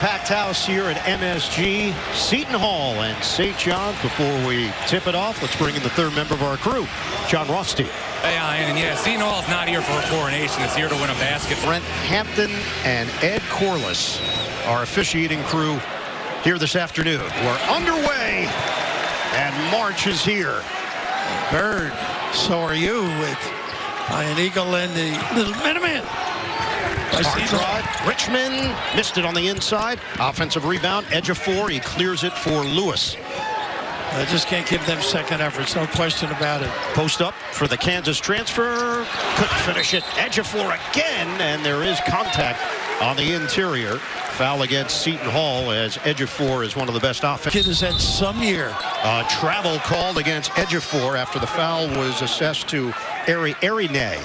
Packed house here at MSG, Seton Hall and St. John's. Before we tip it off, let's bring in the third member of our crew, John Rothstein. Hey, Ian, and yeah, Seton Hall's not here for a coronation. It's here to win a basket. Brent Hampton and Ed Corliss, our officiating crew here this afternoon. We're underway, and March is here. Bird, so are you with Ian Eagle and the little Minuteman. Drive. Richmond missed it on the inside. Offensive rebound, edge of four. He clears it for Lewis. I just can't give them second efforts, no question about it. Post up for the Kansas transfer. Couldn't finish it. Edge of four again, and there is contact on the interior. Foul against Seton Hall, as edge of four is one of the best offense. Kid has had some year. Travel called against edge of four after the foul was assessed to Arine.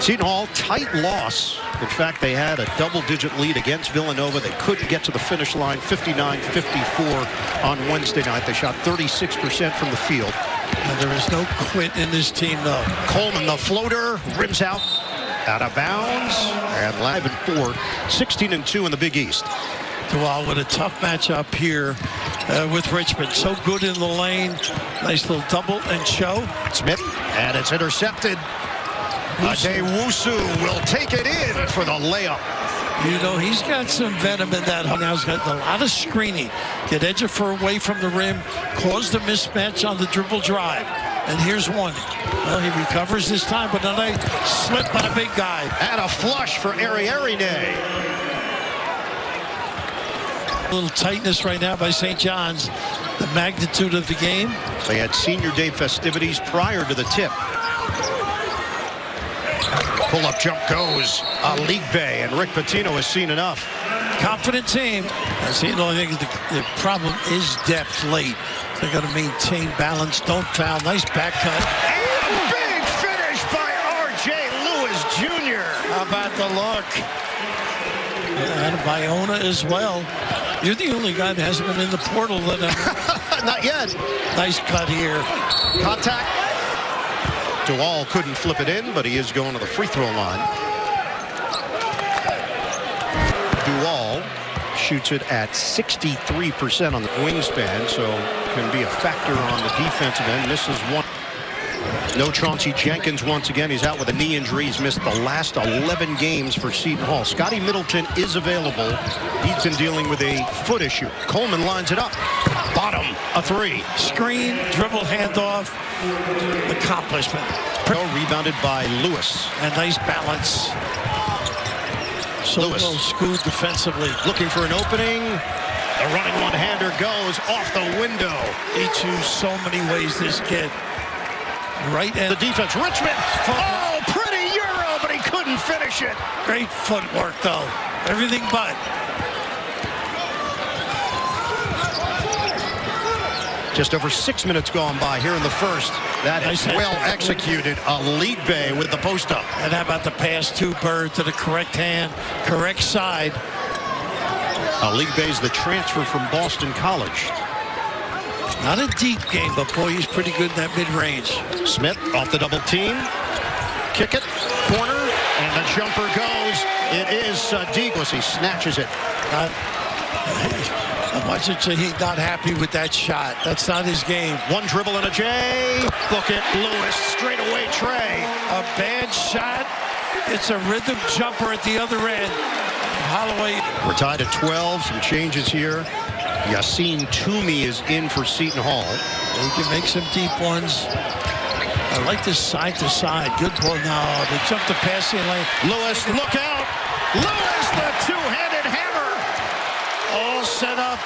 Seton Hall, tight loss. In fact, they had a double-digit lead against Villanova. They couldn't get to the finish line, 59-54 on Wednesday night. They shot 36% from the field. And there is no quit in this team, though. Coleman, the floater, rims out of bounds. And live and four, 16-2 in the Big East. Duval with a tough matchup here with Richmond. So good in the lane. Nice little double and show. Smith, and it's intercepted. Adewusu will take it in for the layup. You know, he's got some venom in that. Now he's got a lot of screening. Get Ejiofor away from the rim, caused a mismatch on the dribble drive. And here's one. Well, he recovers this time, but then a slip by the big guy. And a flush for Arine. A little tightness right now by St. John's. The magnitude of the game. They had senior day festivities prior to the tip. Pull-up jump goes. League Bay, and Rick Pitino has seen enough. Confident team. I see. I think the problem is depth late. They're going to maintain balance. Don't foul. Nice back cut. And a big finish by R.J. Lewis Jr. How about the look? And Iona as well. You're the only guy that hasn't been in the portal. Not yet. Nice cut here. Contact. Duval couldn't flip it in, but he is going to the free throw line. Duval shoots it at 63% on the wingspan, so can be a factor on the defensive end. Misses one. No Chauncey Jenkins once again. He's out with a knee injury. He's missed the last 11 games for Seton Hall. Scotty Middleton is available. He's been dealing with a foot issue. Coleman lines it up. Bottom, a three. Screen, dribble, handoff. Accomplishment. Rebounded by Lewis. And nice balance. So Lewis. well schooled defensively. Looking for an opening. The running one-hander goes off the window. He chose so many ways, this kid. Right end. The defense. Richmond. Oh, pretty Euro, but he couldn't finish it. Great footwork, though. Everything but. Just over 6 minutes gone by here in the first. That is well executed. League Bay with the post-up. And how about the pass to Bird to the correct hand, correct side. League Bay's the transfer from Boston College. Not a deep game, but boy, he's pretty good in that mid-range. Smith off the double team. Kick it, corner, and the jumper goes. It is Douglas. He snatches it. I watch it say he's not happy with that shot. That's not his game. One dribble and a J. Look at Lewis. Straight away, Trey. A bad shot. It's a rhythm jumper at the other end. Holloway. We're tied at 12. Some changes here. Yassine Toomey is in for Seton Hall. He can make some deep ones. I like this side to side. Good ball. No, they jumped the passing lane. Lewis, look out. Lewis, the two-handed hammer. All set up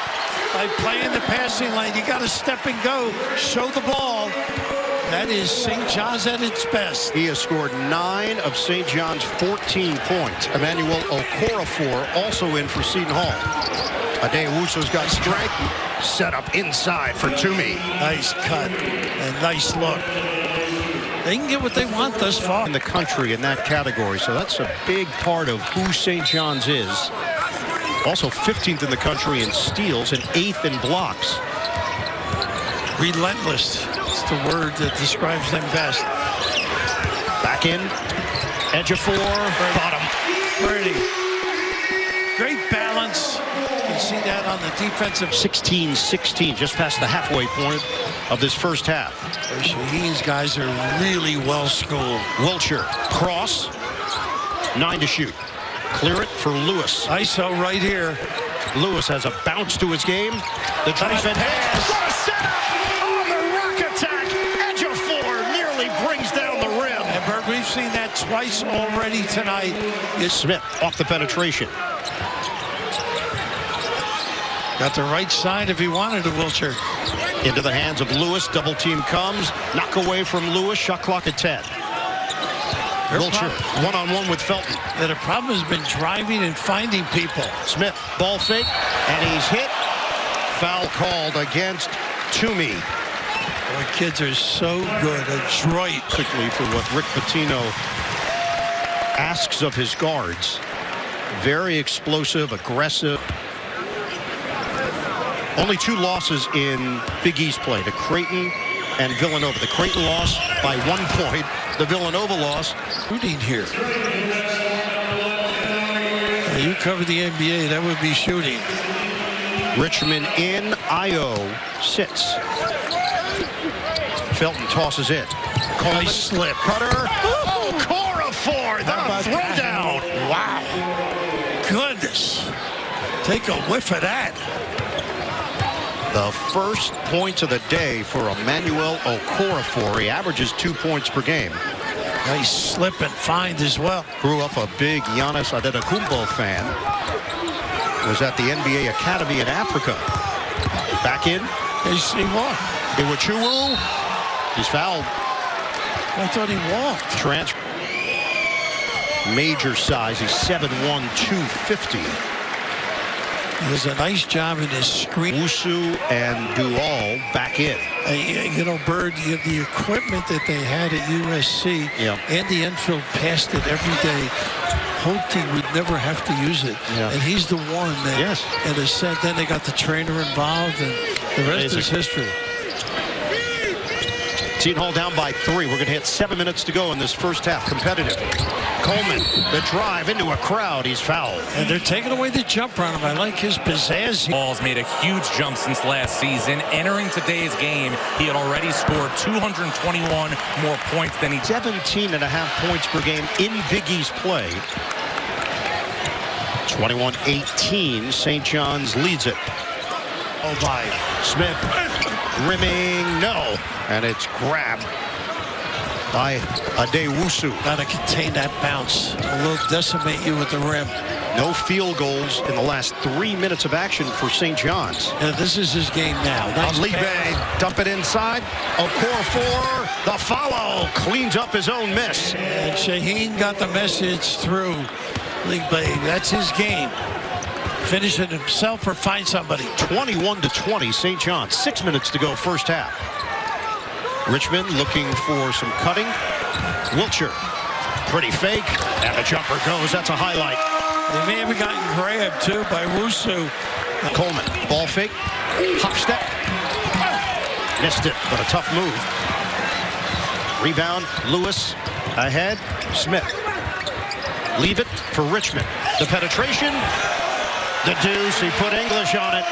by playing the passing lane. You got to step and go. Show the ball. That is St. John's at its best. He has scored 9 of St. John's 14 points. Emmanuel Okorafor also in for Seton Hall. Adewusu's got strength. Set up inside for Toomey. Nice cut and nice look. They can get what they want thus far. In the country in that category, so that's a big part of who St. John's is. Also 15th in the country in steals and 8th in blocks. Relentless. It's the word that describes them best. Back in. Edge of four. Bottom. Birdie. defense. You can see that on the defensive. 16-16, just past the halfway point of this first half. Shaheen's guys are really well schooled. Wiltshire, cross, 9 to shoot. Clear it for Lewis. ISO right here. Lewis has a bounce to his game. The drive and pass. What a setup on the rock attack. Edge of floor nearly brings down the rim. And Bert, we've seen that twice already tonight. It's Smith off the penetration. Got the right side if he wanted to, Wiltshire. Into the hands of Lewis. Double team comes. Knock away from Lewis. Shot clock at 10. Wiltshire one-on-one with Felton. The problem has been driving and finding people. Smith, ball fake, and he's hit. Foul called against Toomey. The kids are so good, adroit. Particularly for what Rick Pitino asks of his guards. Very explosive, aggressive. Only 2 losses in Big East play, to Creighton and Villanova. The Creighton loss by 1 point. The Villanova loss. Shooting here. Now you cover the NBA, that would be shooting. Richmond in. Io sits. Felton tosses it. Nice slip. Cutter. Oh, Corafor, the throwdown. Wow. Goodness. Take a whiff of that. The first points of the day for Emmanuel Okorafor. He averages 2 points per game. Nice slip and find as well. Grew up a big Giannis Antetokounmpo fan. Was at the NBA Academy in Africa. Back in. He walked. Iwachuwu. He's fouled. I thought he walked. Transfer. Major size. He's 7'1", 250. He does a nice job in his screen. Wusu and Dual back in. You know, Bird, the equipment that they had at USC, Andy Enfield passed it every day. Hoped he would never have to use it. And he's the one that, and has said, then they got the trainer involved, and the rest is history. Seton Hall down by 3. We're going to hit 7 minutes to go in this first half. Competitive. Coleman, the drive into a crowd. He's fouled. And they're taking away the jumper on him. I like his pizzazz. Ball's made a huge jump since last season. Entering today's game, he had already scored 221 more points than he... 17.5 points per game in Big East play. 21-18. St. John's leads it. Oh, my. Smith. Rimming, no. And it's grabbed by Adewusu. Got to contain that bounce. Will decimate you with the rim. No field goals in the last 3 minutes of action for St. John's. And this is his game now. Nice Alibe, dump it inside. Okorafor, the follow, cleans up his own miss. And Shaheen got the message through. Alibe, that's his game. Finish it himself or find somebody. 21-20, St. John's. 6 minutes to go, first half. Richmond looking for some cutting. Wiltshire, pretty fake, and the jumper goes. That's a highlight. They may have gotten grabbed, too, by Wusu. Coleman, ball fake, hop step. Missed it, but a tough move. Rebound, Lewis, ahead, Smith. Leave it for Richmond. The penetration. The deuce, he put English on it.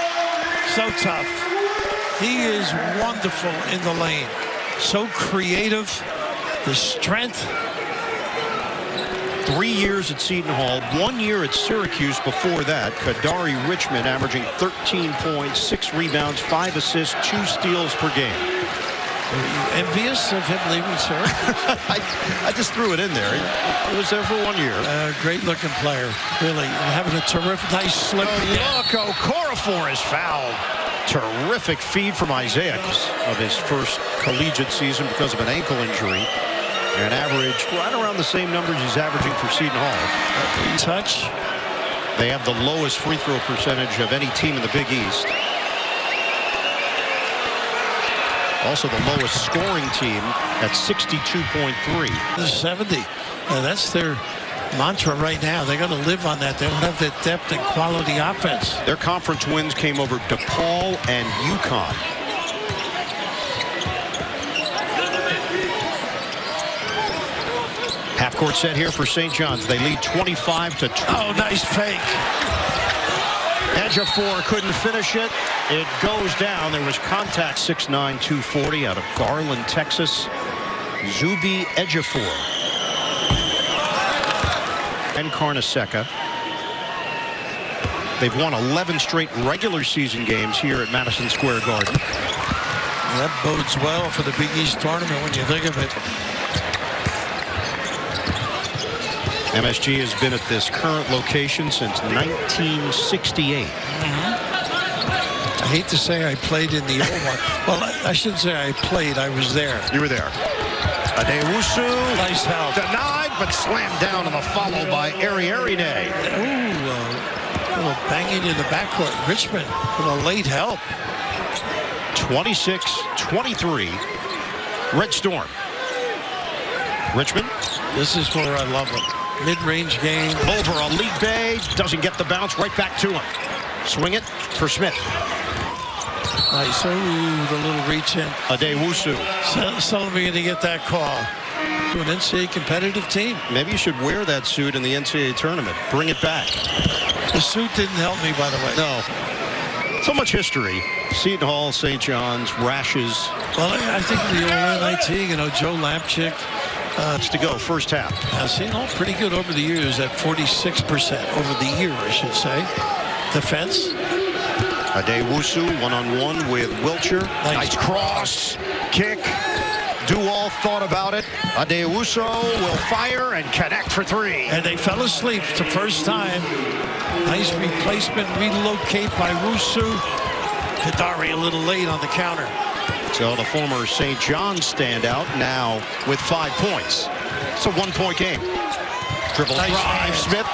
So tough. He is wonderful in the lane. So creative. The strength. 3 years at Seton Hall, 1 year at Syracuse before that. Kadari Richmond averaging 13 points, 6 rebounds, 5 assists, 2 steals per game. Are you envious of him leaving Syracuse? I just threw it in there. It was there for 1 year. Great looking player, really. And having a terrific, nice slip. Look, Okorafor is fouled. Terrific feed from Isaiah of his first collegiate season because of an ankle injury. And averaged right around the same numbers he's averaging for Seton Hall. Touch. They have the lowest free throw percentage of any team in the Big East. Also the lowest scoring team at 62.3. 70. That's their mantra right now. They got to live on that. They don't have the depth and quality offense. Their conference wins came over DePaul and UConn. Half court set here for St. John's. They lead 25-20. Oh, nice fake. Ejiofor couldn't finish it. It goes down. There was contact. 6'9", 240 out of Garland, Texas. Zuby Ejiofor. And Carnesecca. They've won 11 straight regular season games here at Madison Square Garden. That bodes well for the Big East tournament when you think of it. MSG has been at this current location since 1968. I hate to say I played in the old one. Well, I shouldn't say I played. I was there. You were there. Adewusu. Nice help. Denied, but slammed down on the follow by Arierine. Ooh, a little banging in the backcourt. Richmond with a late help. 26-23. Red Storm. Richmond. This is where I love them. Mid-range game. Over a lead bay. Doesn't get the bounce. Right back to him. Swing it for Smith. Nice. Ooh, the little reach in. Adewusu. Sullivan going to get that call. To an NCAA competitive team. Maybe you should wear that suit in the NCAA tournament. Bring it back. The suit didn't help me, by the way. No. So much history. Seton Hall, St. John's, rashes. Well, I think the old NIT, you know, Joe Lampchick. To go first half. Seton Hall pretty good over the years at 46% over the year, I should say. Defense. Adewusu one-on-one with Wiltshire. Nice cross. Kick. Dual thought about it. Adewusu will fire and connect for three. And they fell asleep. It's the first time. Nice replacement, relocate by Wusu. Kadari a little late on the counter. So the former St. John's standout now with 5 points. It's a one-point game. Dribble nice drive. hands. Smith.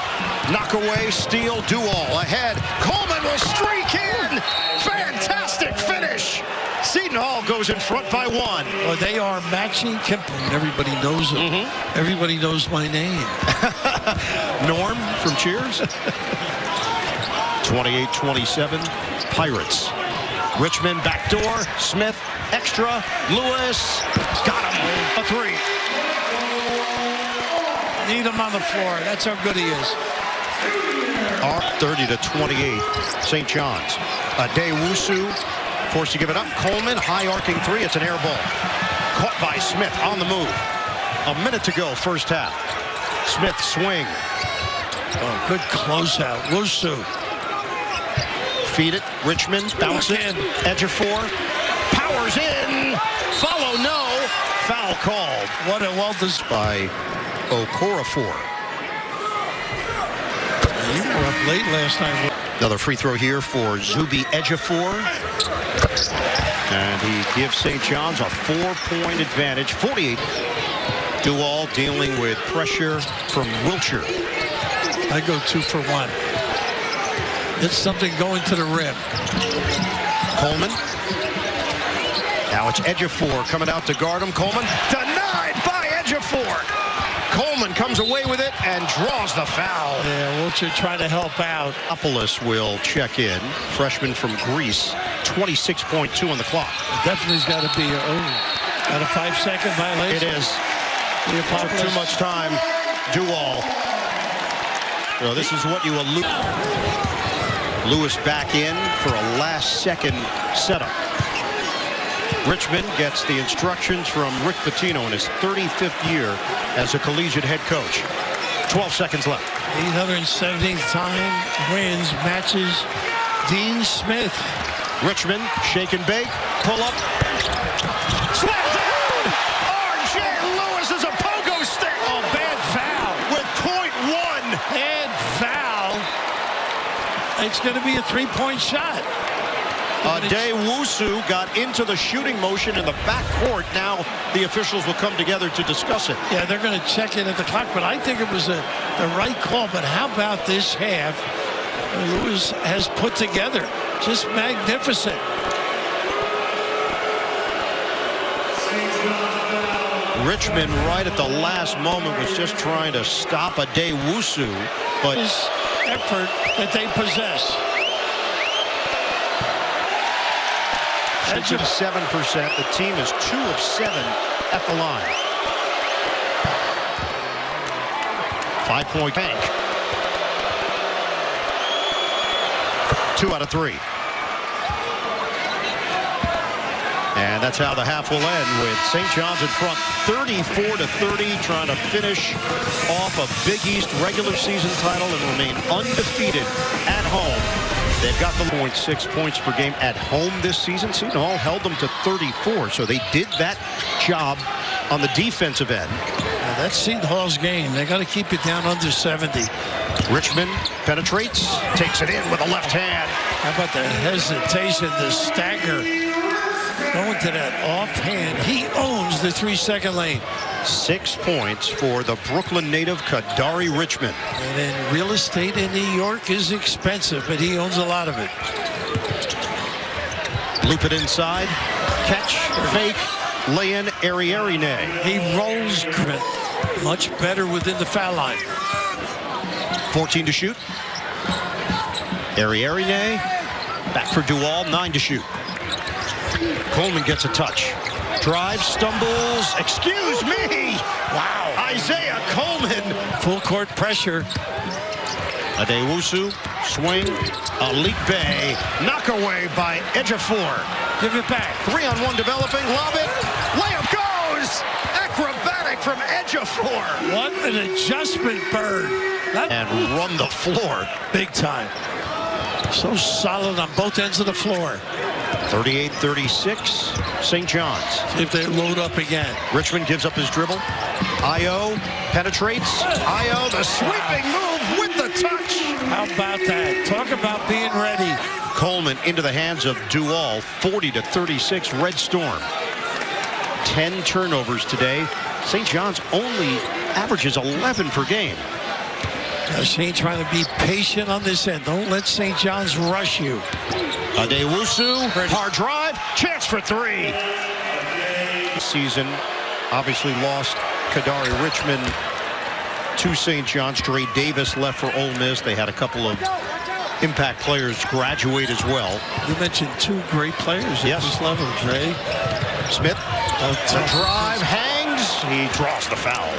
Knock away. Steal. Dual ahead. Coleman will streak in. Fantastic finish. Seton Hall goes in front by 1. Well, they are matching Kemplin. Everybody knows it. Everybody knows my name. Norm from Cheers. 28-27. Pirates. Richmond backdoor. Smith. Extra. Lewis. Got him. A three. Need him on the floor. That's how good he is. 30-28. St. John's. Adewusu forced to give it up. Coleman, high arcing three. It's an air ball. Caught by Smith on the move. A minute to go, first half. Smith swing. Oh, good closeout. Wusu. Feed it. Richmond bounce it. Ejiofor powers in. Follow no. Foul called. What a well-designed by Okorafor. You were up late last night. Another free throw here for Zuby Ejiofor. And he gives St. John's a 4-point advantage. 48. Dual dealing with pressure from Wiltshire. I go 2 for 1. It's something going to the rim. Coleman. Now it's Ejiofor coming out to guard him. Coleman denied by Ejiofor. Coleman comes away with it and draws the foul. Yeah, Wiltshire trying to help out. Opolis will check in. Freshman from Greece. 26.2 on the clock. It definitely's got to be at a 5-second violation. It is. Took too much time. Dual. So this is what you allude. Lewis back in for a last-second setup. Richmond gets the instructions from Rick Pitino in his 35th year as a collegiate head coach. 12 seconds left. 870th time wins matches Dean Smith. Richmond, shake and bake, pull up. Slam down! R.J. Lewis is a pogo stick. Oh, bad foul. With .1. Bad foul. It's going to be a 3-point shot. Adewusu got into the shooting motion in the backcourt. Now the officials will come together to discuss it. Yeah, they're going to check in at the clock, but I think it was the right call. But how about this half Lewis has put together? Just magnificent. Richmond right at the last moment was just trying to stop Adewusu, but this effort that they possess. 7%. The team is 2 of 7 at the line. 5-point bank. 2 out of 3. And that's how the half will end, with St. John's in front 34-30, trying to finish off a Big East regular season title and remain undefeated at home. They've got the 0.6 points per game at home this season. Seton Hall held them to 34, so they did that job on the defensive end. That's Seton Hall's game. They got to keep it down under 70. Richmond penetrates, takes it in with a left hand. How about the hesitation, the stagger, going to that offhand? He owns the 3-second lane. 6 points for the Brooklyn native Kadari Richmond. And then real estate in New York is expensive, but he owns a lot of it. Loop it inside, catch, fake, lay in, Ariarine. He rolls much better within the foul line. 14 to shoot. Ariarine back for Duval, 9 to shoot. Coleman gets a touch. Drive, stumbles, excuse me! Wow. Isaiah Coleman. Full court pressure. Adewusu, swing, Alike Bay, knock away by Ejiofor. Give it back. 3-on-1 developing, lob it, layup goes! Acrobatic from Ejiofor. What an adjustment, Bird. And run the floor. Big time. So solid on both ends of the floor. 38-36, St. John's. See if they load up again. Richmond gives up his dribble. Io penetrates. Io, the sweeping move with the touch. How about that? Talk about being ready. Coleman into the hands of Duval, 40-36, Red Storm. 10 turnovers today. St. John's only averages 11 per game. Shane trying to be patient on this end. Don't let St. John's rush you. Adewusu, hard drive, chance for 3. Season obviously lost Kadari Richmond to St. John's. Dre Davis left for Ole Miss. They had a couple of impact players graduate as well. You mentioned 2 great players at this level, Dre. Smith, the drive hangs. He draws the foul.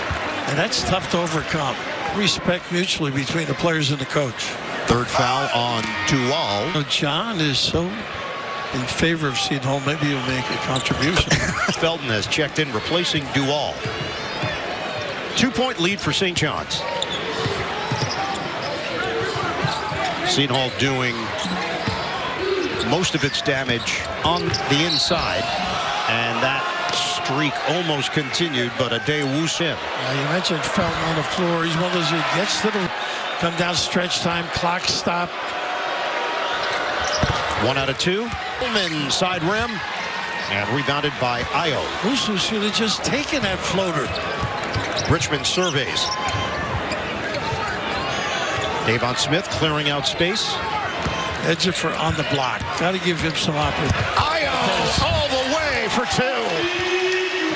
And that's tough to overcome. Respect mutually between the players and the coach. Third foul on Duval. John is so in favor of Seton Hall. Maybe he'll make a contribution. Felton has checked in, replacing Duval. 2-point lead for St. John's. Seton Hall doing most of its damage on the inside, and that streak almost continued, but Adewusu. You mentioned Felton on the floor. He's one of those who gets to the come down stretch time, clock stop. 1 out of 2. Coleman side rim, and rebounded by Io. Usu should have just taken that floater. Richmond surveys. Davon Smith clearing out space. Ejiofor on the block. Got to give him some opportunity. Io all the way for 2.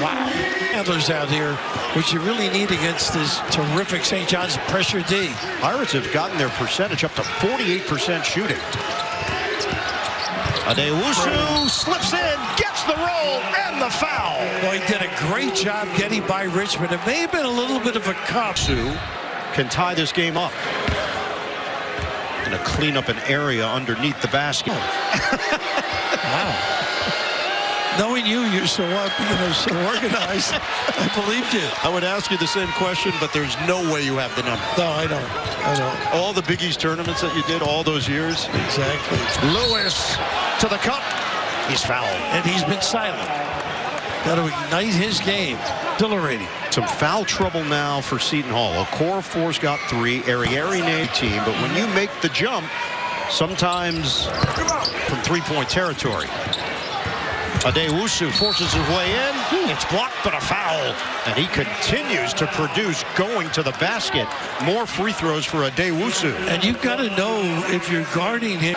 Wow. Handlers out here, which you really need against this terrific St. John's pressure D. Pirates have gotten their percentage up to 48% shooting. Adewusu slips in, gets the roll, and the foul. Well, he did a great job getting by Richmond. It may have been a little bit of a cup. Can tie this game up. Going to clean up an area underneath the basket. Wow. Knowing you're so organized. I believed you. I would ask you the same question, but there's no way you have the number. No, I don't. All the Big East tournaments that you did all those years. Exactly. Lewis to the cup. He's fouled. And he's been silent. Got to ignite his game. Exhilarating. Some foul trouble now for Seton Hall. Okorafor's got 3. Ariarine team, but when you make the jump, sometimes from 3-point territory. Adewusu forces his way in. It's blocked, but a foul. And he continues to produce going to the basket. More free throws for Adewusu. And you've got to know if you're guarding him.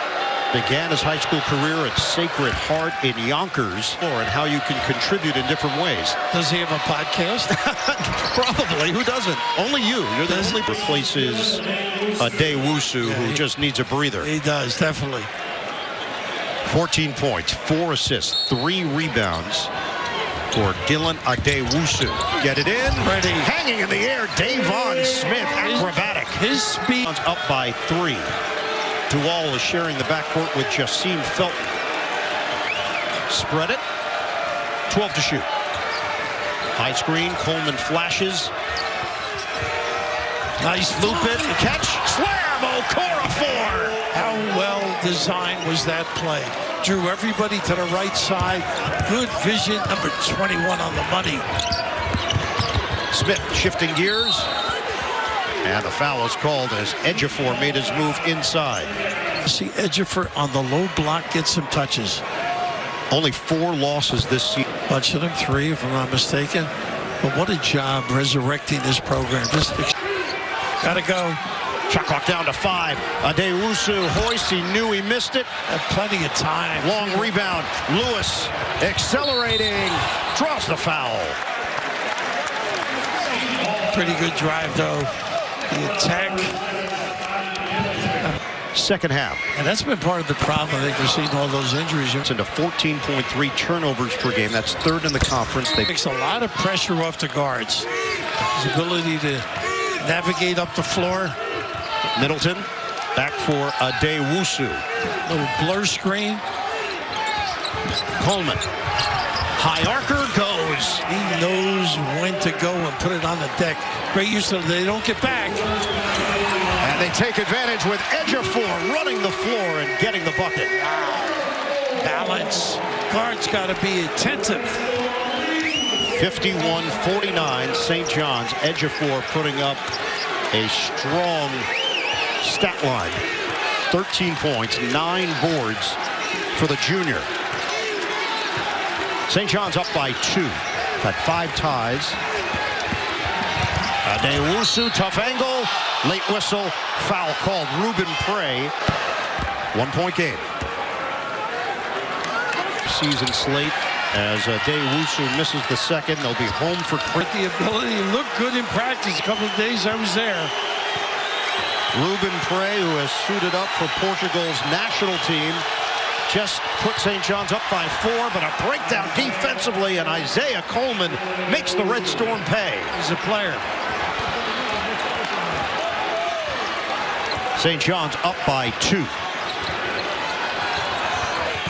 Began his high school career at Sacred Heart in Yonkers, and how you can contribute in different ways. Does he have a podcast? Probably. Who doesn't? Only you. You're the only replaces Adewusu, who just needs a breather. He does, definitely. 14 points, 4 assists, 3 rebounds for Dylan Adewusu. Get it in. Ready. Hanging in the air, Davon Smith, acrobatic. His speed. Up by 3. Duval is sharing the backcourt with Jassim Felton. Spread it. 12 to shoot. High screen. Coleman flashes. Nice loop it. Catch. Slam. Okorafor. How well designed was that play? Drew everybody to the right side. Good vision. Number 21 on the money. Smith shifting gears. And the foul is called as Ejiofor made his move inside. See Ejiofor on the low block get some touches. Only 4 losses this season. Bunch of them, 3 if I'm not mistaken. But what a job resurrecting this program. Just gotta go. Shot clock down to 5. Adewusu hoist. He knew he missed it. Had plenty of time. Long rebound. Lewis accelerating. Draws the foul. Pretty good drive though. The attack. Second half. And that's been part of the problem. I think we're seeing all those injuries. It's into 14.3 turnovers per game. That's 3rd in the conference. They Takes a lot of pressure off the guards. His ability to navigate up the floor. Middleton back for Adewusu. Little blur screen. Coleman. High archer goes. He knows when to go and put it on the deck. Great use of it. They don't get back. And they take advantage with Ejiofor running the floor and getting the bucket. Balance. Guards got to be attentive. 51-49, St. John's. Ejiofor putting up a strong stat line. 13 points, 9 boards for the junior. St. John's up by 2. Had 5 ties. Adewusu, tough angle. Late whistle. Foul called. Ruben Prey. 1-point game. Season slate as Adewusu misses the second. They'll be home for With the ability to look good in practice. A couple of days I was there. Ruben Prey, who has suited up for Portugal's national team, just put St. John's up by 4, but a breakdown defensively, and Isaiah Coleman makes the Red Storm pay. He's a player. St. John's up by 2.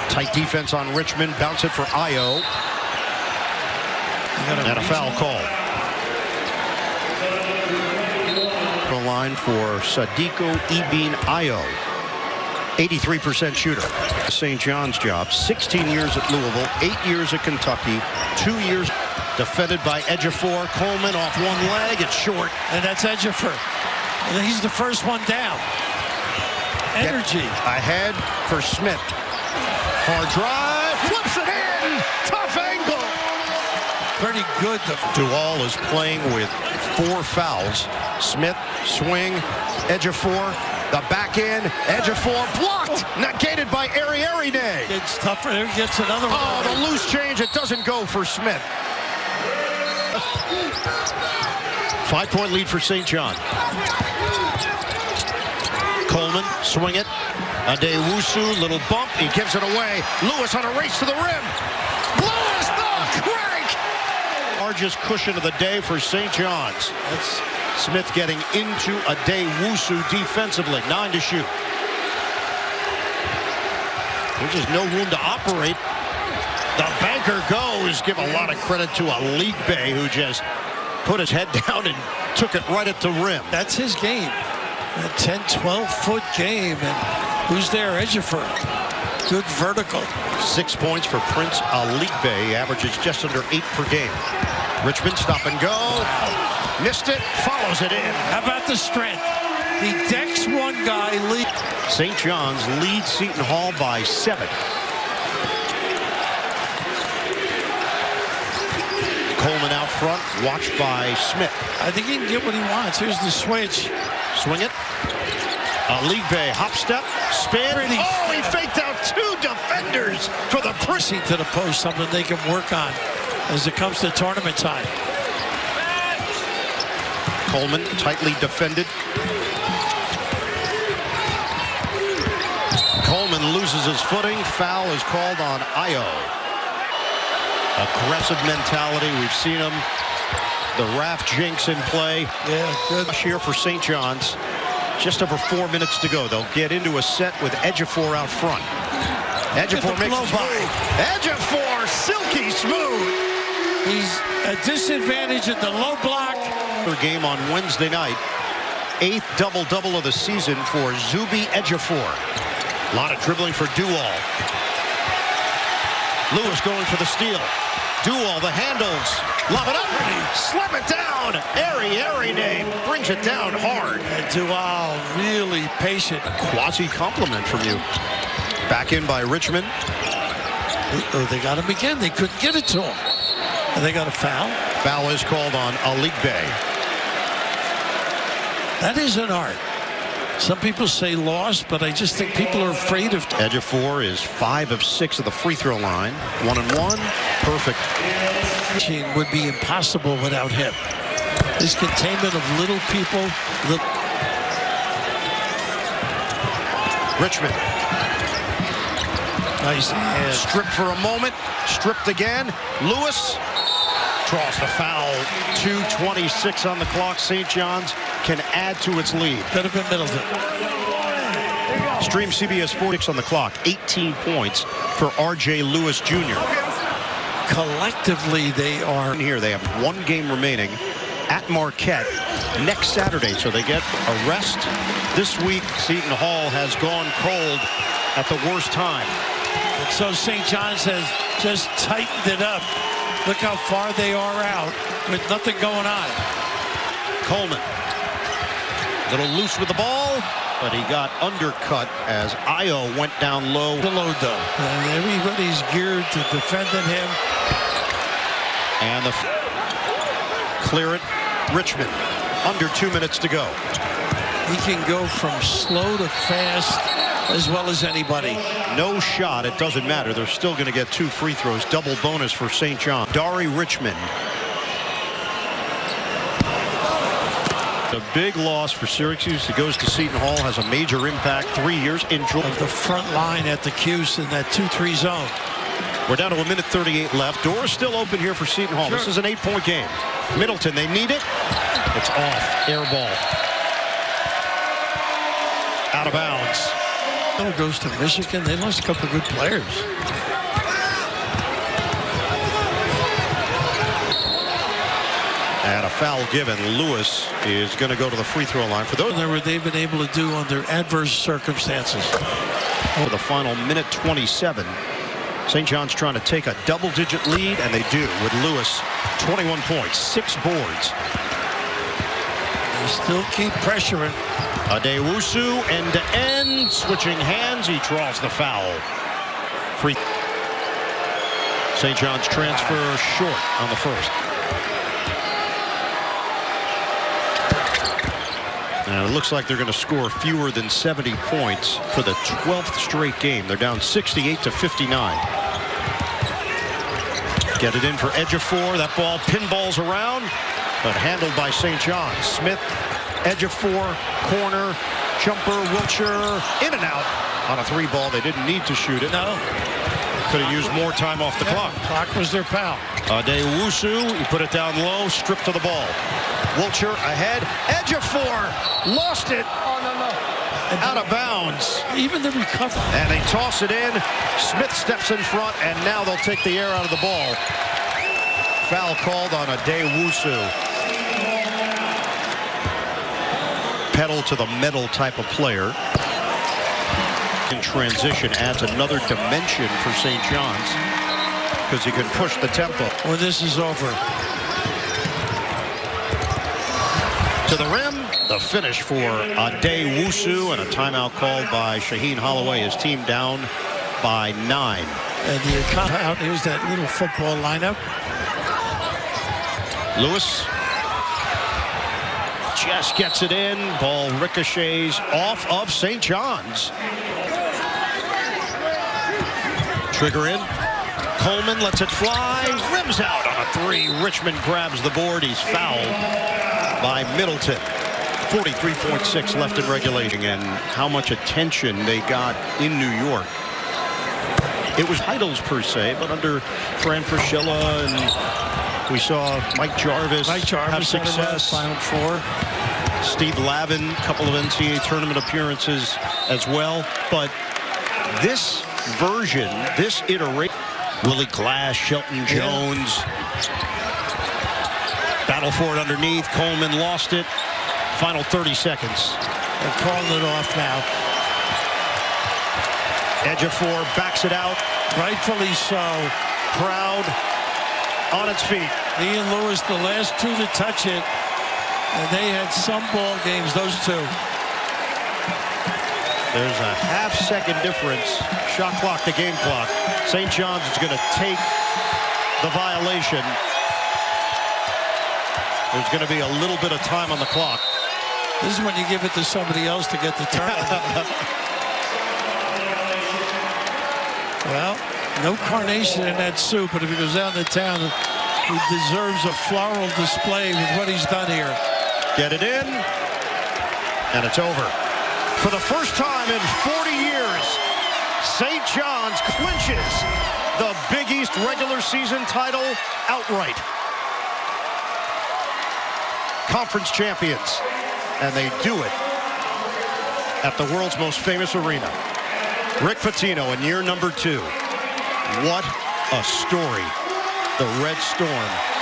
Tight defense on Richmond. Bounce it for Ayo. And a foul call. The line for Sadiko Ibn Ayo. 83% shooter. St. John's job. 16 years at Louisville, 8 years at Kentucky, 2 years defended by Ejiofor. Coleman off one leg. It's short. And that's Ejiofor. And he's the first one down. Energy. Ahead for Smith. Hard drive. Flips it in. Tough angle. Pretty good. Duval is playing with 4 fouls. Smith, swing. Ejiofor. The back end. Ejiofor blocked. Negated by Arierine. It's tougher. There gets another one. Oh, the loose change. It doesn't go for Smith. 5-point lead for St. John. Coleman, swing it. Adewusu, little bump. He gives it away. Lewis on a race to the rim. Lewis, the crank! Largest cushion of the day for St. John's. That's Smith getting into Adewusu defensively. 9 to shoot. There's just no room to operate. The banker goes. Give a lot of credit to Elite Bay, who just put his head down and took it right at the rim. That's his game. A 10, 12-foot game. And who's there? Ejiofor. Good vertical. 6 points for Prince Elite Bay. Averages just under 8 per game. Richmond stop and go. Wow. Missed it. Follows it in. How about the strength? He decks one guy. St. John's leads Seton Hall by 7. Coleman out front, watched by Smith. I think he can get what he wants. Here's the switch. Swing it. League Bay hop step, spin. Oh, he faked out 2 defenders for the pressing to the post, something they can work on as it comes to tournament time. Coleman tightly defended. Coleman loses his footing. Foul is called on Ayo. Aggressive mentality. We've seen him. The Raf Jinx in play. Yeah, good. Here for St. John's. Just over 4 minutes to go. They'll get into a set with Ejiofor out front. Ejiofor makes a move. Ejiofor, silky smooth. He's a disadvantage at the low block. Game on Wednesday night. 8th double-double of the season for Zubi Ejiofor. A lot of dribbling for Duval. Lewis going for the steal. Duval, the handles. Lob it up. Slap it down. Airy name. Brings it down hard. And Duval really patient. Quasi compliment from you. Back in by Richmond. Oh, they got him again. They couldn't get it to him. And they got a foul. Foul is called on Aligbe. That is an art. Some people say lost, but I just think people are afraid of. Ejiofor is 5 of 6 at the free throw line. 1-1. Perfect. Would be impossible without him. His containment of little people. Richmond. Nice hand. Stripped for a moment. Stripped again. Lewis draws the foul. 2:26 on the clock. St. John's can add to its lead. Could have been Middleton. Stream CBS Sports on the clock. 18 points for R.J. Lewis Jr. Collectively, they are here. They have 1 game remaining at Marquette next Saturday, so they get a rest this week. Seton Hall has gone cold at the worst time. So St. John's has just tightened it up. Look how far they are out with nothing going on. Coleman. A little loose with the ball, but he got undercut as Io went down low. The load, though. And everybody's geared to defending him. And the clear it. Richmond. Under 2 minutes to go. He can go from slow to fast as well as anybody. No shot. It doesn't matter. They're still going to get 2 free throws. Double bonus for St. John. Dari Richmond. A big loss for Syracuse. It goes to Seton Hall. Has a major impact. 3 years in of the front line at the Cuse in that 2-3 zone. We're down to 1:38 left. Doors still open here for Seton Hall. Sure. This is an 8-point game. Middleton, they need it. It's off. Air ball. Out of bounds. It goes to Michigan. They lost a couple of good players. And a foul given. Lewis is going to go to the free throw line. For those they've been able to do under adverse circumstances. For the final minute 27. St. John's trying to take a double-digit lead, and they do with Lewis. 21 points, 6 boards. They still keep pressuring. Adewusu end-to-end, switching hands. He draws the foul. Free. St. John's transfer short on the first. And it looks like they're going to score fewer than 70 points for the 12th straight game. They're down 68-59. Get it in for Ejiofor. That ball pinballs around, but handled by St. John's. Smith, Ejiofor, corner, jumper, Wiltshire, in and out on a 3 ball. They didn't need to shoot it. No. Could have used more time off the clock. Clock was their pal. Adewusu, he put it down low, stripped to the ball. Wiltshire ahead. Ejiofor lost it. Oh, no. Out of bounds. Even the recovery. And they toss it in. Smith steps in front, and now they'll take the air out of the ball. Foul called on Adewusu. Pedal to the metal type of player. In transition adds another dimension for St. John's because he can push the tempo. When this is over. To the rim, the finish for Adewusu, and a timeout called by Shaheen Holloway. His team down by 9. And here's that little football lineup. Lewis just gets it in. Ball ricochets off of St. John's. Trigger in. Coleman lets it fly. Rims out on a 3. Richmond grabs the board. He's fouled by Middleton. 43.6 left in regulation, and how much attention they got in New York. It was titles per se, but under Fran Fraschilla, and we saw Mike Jarvis have success. Final 4. Steve Lavin, a couple of NCAA tournament appearances as well. But this version, this iteration, Willie Glass, Shelton Jones, battle for it underneath. Coleman lost it. Final 30 seconds. They're calling it off now. Ejiofor backs it out. Rightfully so. Crowd on its feet. Ian Lewis, the last two to touch it. And they had some ball games, those two. There's a half-second difference. Shot clock to game clock. St. John's is going to take the violation. There's going to be a little bit of time on the clock. This is when you give it to somebody else to get the turnover. Well, no carnation in that soup, but if he goes out in the town, he deserves a floral display with what he's done here. Get it in, and it's over. For the first time in 40 years, St. John's clinches the Big East regular season title outright. Conference champions, and they do it at the world's most famous arena. Rick Pitino in year number 2. What a story the Red Storm